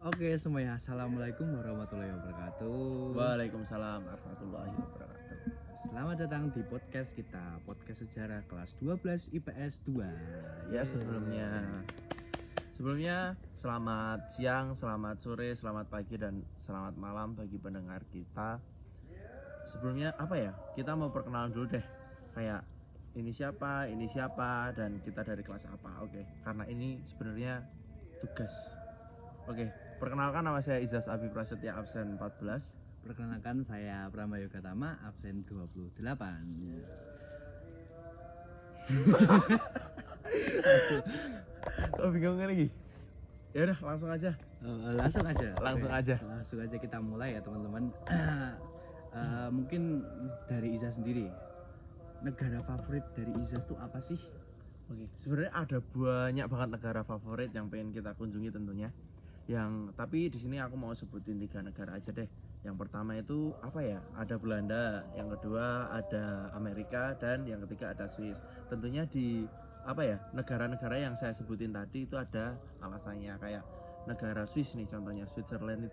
Oke semuanya, assalamualaikum warahmatullahi wabarakatuh. Waalaikumsalam warahmatullahi wabarakatuh. Selamat datang di podcast kita, podcast sejarah kelas 12 IPS 2. Ya sebelumnya selamat siang, selamat sore, selamat pagi dan selamat malam bagi pendengar kita. Sebelumnya kita mau perkenalan dulu deh. Kayak ini siapa dan kita dari kelas apa. Oke, karena ini sebenarnya tugas. Oke, perkenalkan, nama saya Izas Abi Prasetya, absen 14. Perkenalkan, saya Prama Yoga Tama, absen 28. Kok bingung lagi? Ya udah, langsung aja. Langsung aja kita mulai ya teman-teman. Mungkin dari Izas sendiri, negara favorit dari Izas tuh apa sih? Oke, sebenarnya ada banyak banget negara favorit yang pengen kita kunjungi tentunya. Tapi di sini aku mau sebutin 3 negara aja deh. Yang pertama itu ada Belanda, yang kedua ada Amerika, dan yang ketiga ada Swiss. Tentunya di negara-negara yang saya sebutin tadi itu ada alasannya. Kayak negara Swiss nih contohnya, Switzerland.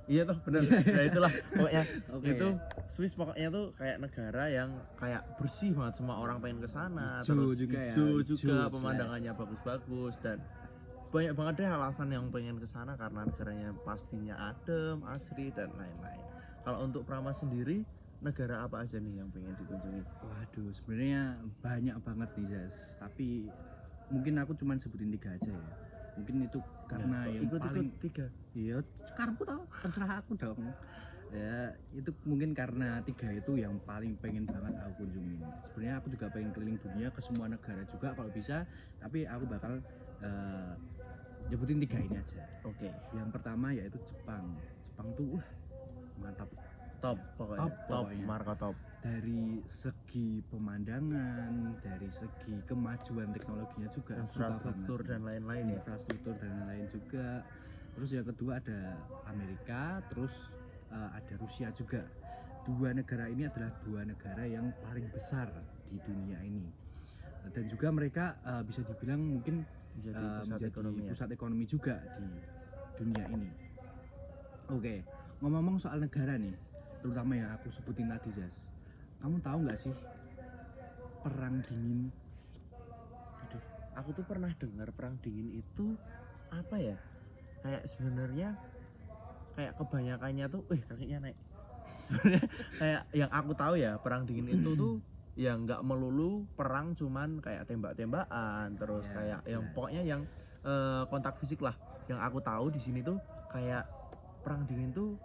Iya toh, bener. Nah itulah pokoknya. Okay. Itu Swiss pokoknya tuh kayak negara yang kayak bersih banget, semua orang pengen ke sana. Hijau Terus juga hijau ya, juga, hijau, pemandangannya bagus-bagus, dan banyak banget deh alasan yang pengen ke sana karena negaranya pastinya adem, asri, dan lain-lain. Kalau untuk Prama sendiri, negara apa aja nih yang pengen dikunjungi? Waduh, sebenarnya banyak banget nih Zaz, tapi mungkin aku cuma sebutin 3 aja ya. Mungkin itu karena ya, yang paling 3. Iya, karepku tau, terserah aku dong. Ya, itu mungkin karena 3 itu yang paling pengen banget aku kunjungin. Sebenarnya aku juga pengen keliling dunia ke semua negara juga kalau bisa, tapi aku bakal nyebutin 3 ini aja. Oke. Yang pertama yaitu Jepang. Jepang tuh mantap. Top pokoknya. Marka top. Dari segi pemandangan, dari segi kemajuan teknologinya juga, infrastruktur dan lain-lain ya. Infrastruktur dan lain-lain juga. Terus yang kedua ada Amerika, terus ada Rusia juga. 2 negara ini adalah 2 negara yang paling besar di dunia ini. Dan juga mereka bisa dibilang mungkin menjadi pusat ekonomi juga di dunia ini. Oke, ngomong-ngomong soal negara nih, terutama yang aku sebutin tadi, Jas. Kamu tahu nggak sih perang dingin? Aduh, aku tuh pernah dengar perang dingin itu apa ya? Kayak sebenarnya kayak kebanyakannya tuh, kakinya naik. Sebenarnya kayak yang aku tahu ya, perang dingin itu tuh ya nggak melulu perang, cuman kayak tembak-tembakan, terus Ya, kayak jelas. yang pokoknya yang kontak fisik lah. Yang aku tahu di sini tuh kayak perang dingin tuh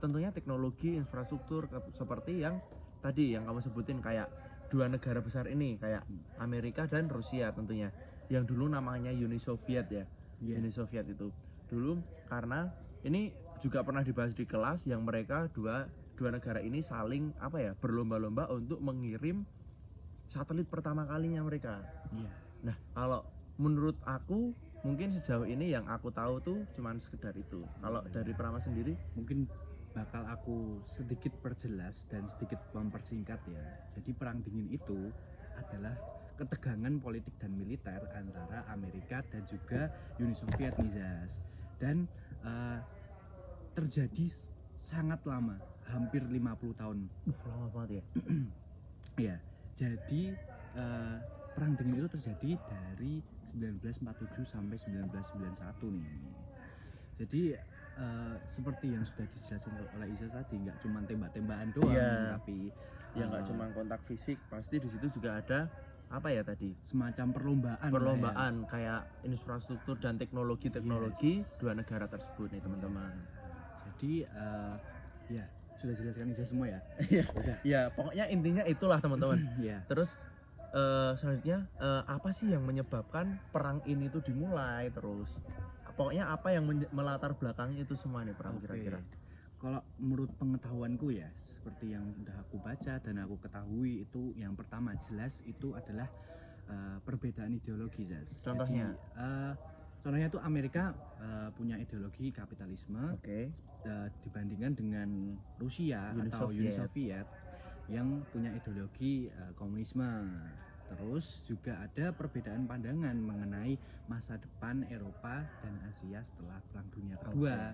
tentunya teknologi, infrastruktur seperti yang tadi yang kamu sebutin, kayak 2 negara besar ini kayak Amerika dan Rusia tentunya. Yang dulu namanya Uni Soviet ya. Uni Soviet itu dulu, karena ini juga pernah dibahas di kelas, yang mereka dua negara ini saling berlomba-lomba untuk mengirim satelit pertama kalinya mereka. Nah, kalau menurut aku mungkin sejauh ini yang aku tahu tuh cuman sekedar itu. Kalau dari Prama sendiri, mungkin bakal aku sedikit perjelas dan sedikit mempersingkat ya. Jadi perang dingin itu adalah ketegangan politik dan militer antara Amerika dan juga Uni Soviet nih, Zaz. Dan terjadi sangat lama, hampir 50 tahun. lama banget ya. Ya, jadi perang dingin itu terjadi dari 1947 sampai 1991 nih. Jadi seperti yang sudah dijelaskan oleh Isa tadi, nggak cuma tembak-tembakan doang, tapi ya nggak cuma kontak fisik, pasti di situ juga ada semacam perlombaan kayak infrastruktur dan teknologi 2 negara tersebut nih teman-teman. Jadi ya sudah jelaskan Isa semua ya. Ya pokoknya intinya itulah teman-teman. Terus selanjutnya apa sih yang menyebabkan perang ini tuh dimulai, terus pokoknya apa yang melatar belakangnya itu semua nih perang kira-kira. Kalau menurut pengetahuanku ya, seperti yang sudah aku baca dan aku ketahui, itu yang pertama jelas itu adalah perbedaan ideologi, Zaz. Contohnya? Contohnya itu Amerika punya ideologi kapitalisme dibandingkan dengan Rusia atau Uni Soviet yang punya ideologi komunisme. Terus juga ada perbedaan pandangan mengenai masa depan Eropa dan Asia setelah Perang Dunia Kedua.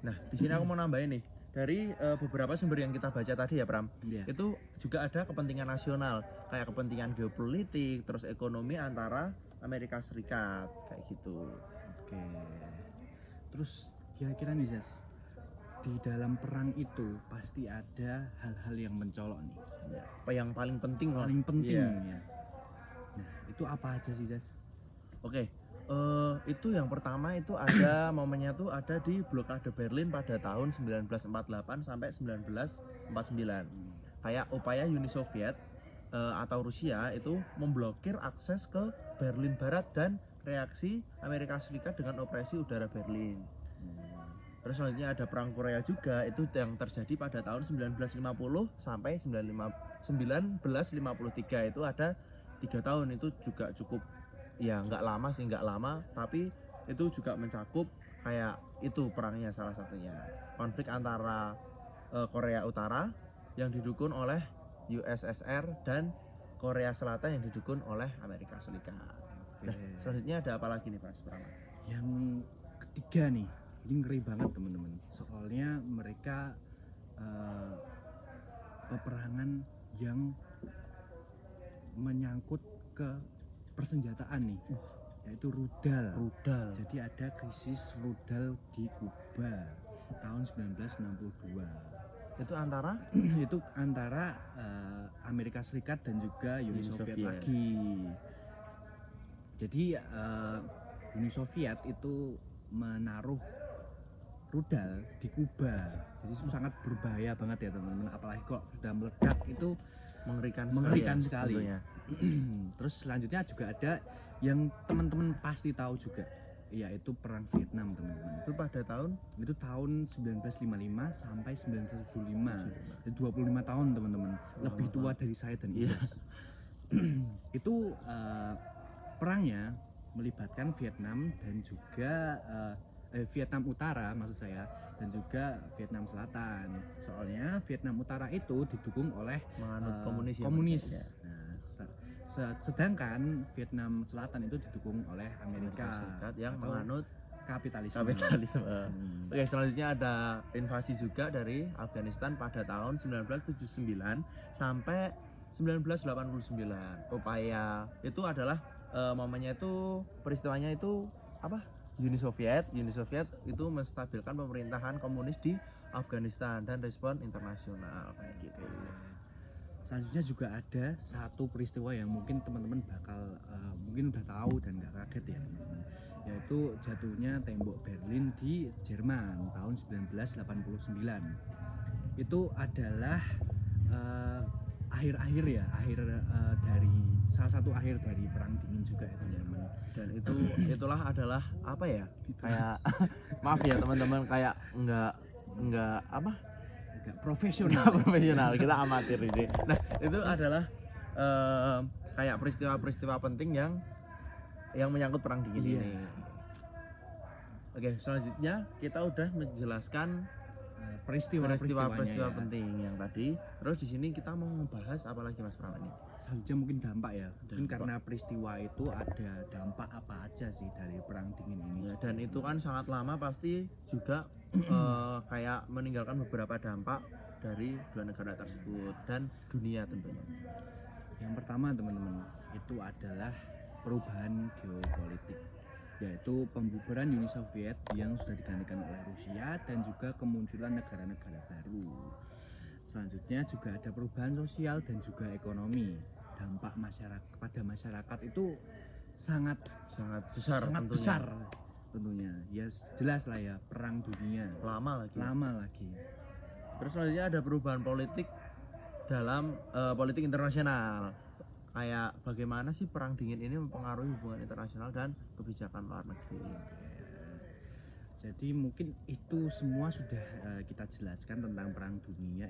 Nah, di sini aku mau nambahin nih. Dari beberapa sumber yang kita baca tadi ya, Pram. Iya. Itu juga ada kepentingan nasional, kayak kepentingan geopolitik, terus ekonomi antara Amerika Serikat, kayak gitu. Oke. Terus kira-kira nih Zas, di dalam perang itu pasti ada hal-hal yang mencolok nih. Ya, apa yang paling penting lah. Paling penting Iya. ya. Nah, itu apa aja sih Zas? Oke, itu yang pertama itu ada momennya tuh ada di blokade Berlin pada tahun 1948 sampai 1949. Kayak upaya Uni Soviet atau Rusia itu memblokir akses ke Berlin Barat dan reaksi Amerika Serikat dengan operasi udara Berlin. Terus selanjutnya ada perang Korea juga, itu yang terjadi pada tahun 1950 sampai 1953, itu ada 3 tahun. Itu juga cukup, ya nggak lama sih, nggak lama, tapi itu juga mencakup kayak itu perangnya salah satunya konflik antara Korea Utara yang didukung oleh USSR dan Korea Selatan yang didukung oleh Amerika Serikat. Nah, selanjutnya ada apa lagi nih Mas Prama? Yang ketiga nih, ini ngeri banget teman-teman. Soalnya mereka peperangan yang menyangkut ke persenjataan nih, yaitu rudal. Jadi ada krisis rudal di Kuba tahun 1962. Itu antara Itu antara Amerika Serikat dan juga Uni Soviet lagi. Jadi Uni Soviet itu menaruh rudal di Kuba. Jadi itu sangat berbahaya banget ya teman-teman. Apalagi kok sudah meledak, itu mengerikan sekali. Terus selanjutnya juga ada yang teman-teman pasti tahu juga, yaitu perang Vietnam teman-teman. Itu pada tahun 1955 sampai 1975. Jadi 25 tahun teman-teman. Lebih tua dari saya dan Isis. Itu perangnya melibatkan Vietnam dan juga Vietnam Utara maksud saya, dan juga Vietnam Selatan. Soalnya Vietnam Utara itu didukung oleh menganut komunis. Nah, sedangkan Vietnam Selatan itu didukung oleh Amerika Serikat yang atau menganut kapitalisme. Oke, selanjutnya ada invasi juga dari Afghanistan pada tahun 1979 sampai 1989. Upaya itu adalah momennya itu, peristiwanya itu apa? Uni Soviet itu menstabilkan pemerintahan komunis di Afghanistan dan respon internasional kayak gitu. Selanjutnya juga ada satu peristiwa yang mungkin teman-teman bakal mungkin udah tahu dan nggak kaget ya teman-teman, yaitu jatuhnya tembok Berlin di Jerman tahun 1989. Itu adalah akhir dari salah satu akhir dari perang dingin juga ya teman-teman. Dan itulah adalah apa ya, kayak maaf ya teman-teman, kayak nggak profesional, kita amatir ini. Nah, itu adalah kayak peristiwa-peristiwa penting yang menyangkut perang dingin ini. Oke, selanjutnya kita udah menjelaskan peristiwa penting yang tadi. Terus di sini kita mau membahas apa lagi Mas Pram ini? Selanjutnya mungkin dampak ya. Mungkin karena peristiwa itu ada dampak apa aja sih dari perang dingin ini. Ya, dan itu kan sangat lama, pasti juga kayak meninggalkan beberapa dampak dari dua negara tersebut dan dunia tentunya. Yang pertama teman-teman, itu adalah perubahan geopolitik, yaitu pembubaran Uni Soviet yang sudah digantikan oleh Rusia dan juga kemunculan negara-negara baru. Selanjutnya juga ada perubahan sosial dan juga ekonomi. Dampak pada masyarakat itu sangat besar tentunya. Ya jelas lah ya, perang dunia lama lagi. Terus selanjutnya ada perubahan politik dalam politik internasional. Kayak bagaimana sih perang dingin ini mempengaruhi hubungan internasional dan kebijakan luar negeri. Jadi mungkin itu semua sudah kita jelaskan tentang perang dingin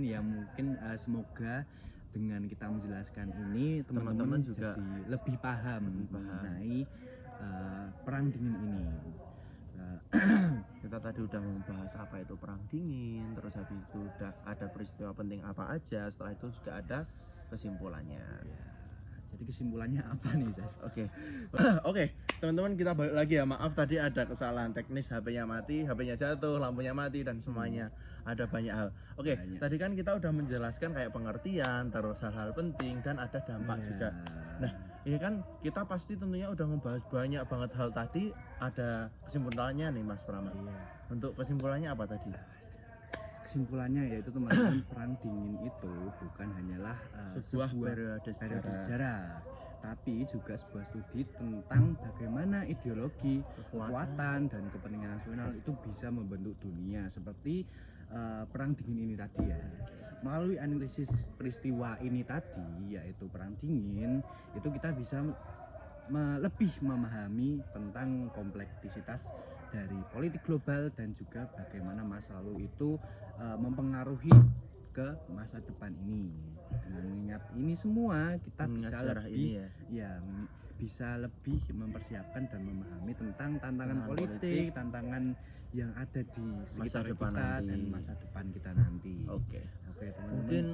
ya. Mungkin semoga dengan kita menjelaskan ini teman-teman juga jadi lebih paham mengenai perang dingin ini. Kita tadi udah membahas apa itu perang dingin, terus habis itu udah ada peristiwa penting apa aja, setelah itu juga ada kesimpulannya. Ya. Jadi kesimpulannya apa nih, Zas? Oke. Oke, teman-teman, kita balik lagi ya. Maaf tadi ada kesalahan teknis, HP-nya mati, HP-nya jatuh, lampunya mati dan semuanya. Ada banyak hal. Oke, Banyak. tadi kan kita udah menjelaskan kayak pengertian, terus hal-hal penting dan ada dampak Ya. juga. Nah, ini kan kita pasti tentunya udah membahas banyak banget hal tadi. Ada kesimpulannya nih Mas Prama. Iya. Untuk kesimpulannya apa tadi? Kesimpulannya yaitu teman-teman, perang dingin itu bukan hanyalah Sebuah periode periode sejarah, sejarah, tapi juga sebuah studi tentang bagaimana ideologi, kekuatan dan kepentingan nasional itu bisa membentuk dunia seperti perang dingin ini tadi ya. Melalui analisis peristiwa ini tadi, yaitu perang dingin, itu kita bisa lebih memahami tentang kompleksitas dari politik global dan juga bagaimana masa lalu itu mempengaruhi ke masa depan ini. Dengan mengingat ini semua, kita mengingat bisa sejarah lebih ini ya. bisa lebih mempersiapkan dan memahami tentang tantangan Tantangan politik, politik, tantangan yang ada di masa sekitar depan kita nanti. dan masa depan kita nanti. Oke. Oke, teman-teman. Mungkin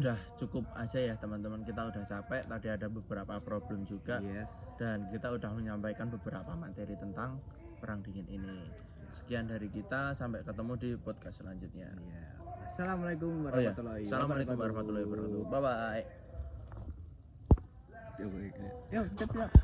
udah cukup aja ya teman-teman, kita udah capek, tadi ada beberapa problem juga Yes. dan kita udah menyampaikan beberapa materi tentang perang dingin ini. Sekian dari kita, sampai ketemu di podcast selanjutnya. Iya. Assalamualaikum Oh ya, warahmatullahi Assalamualaikum warahmatullahi wabarakatuh. Bye bye. Yo, cepet ya.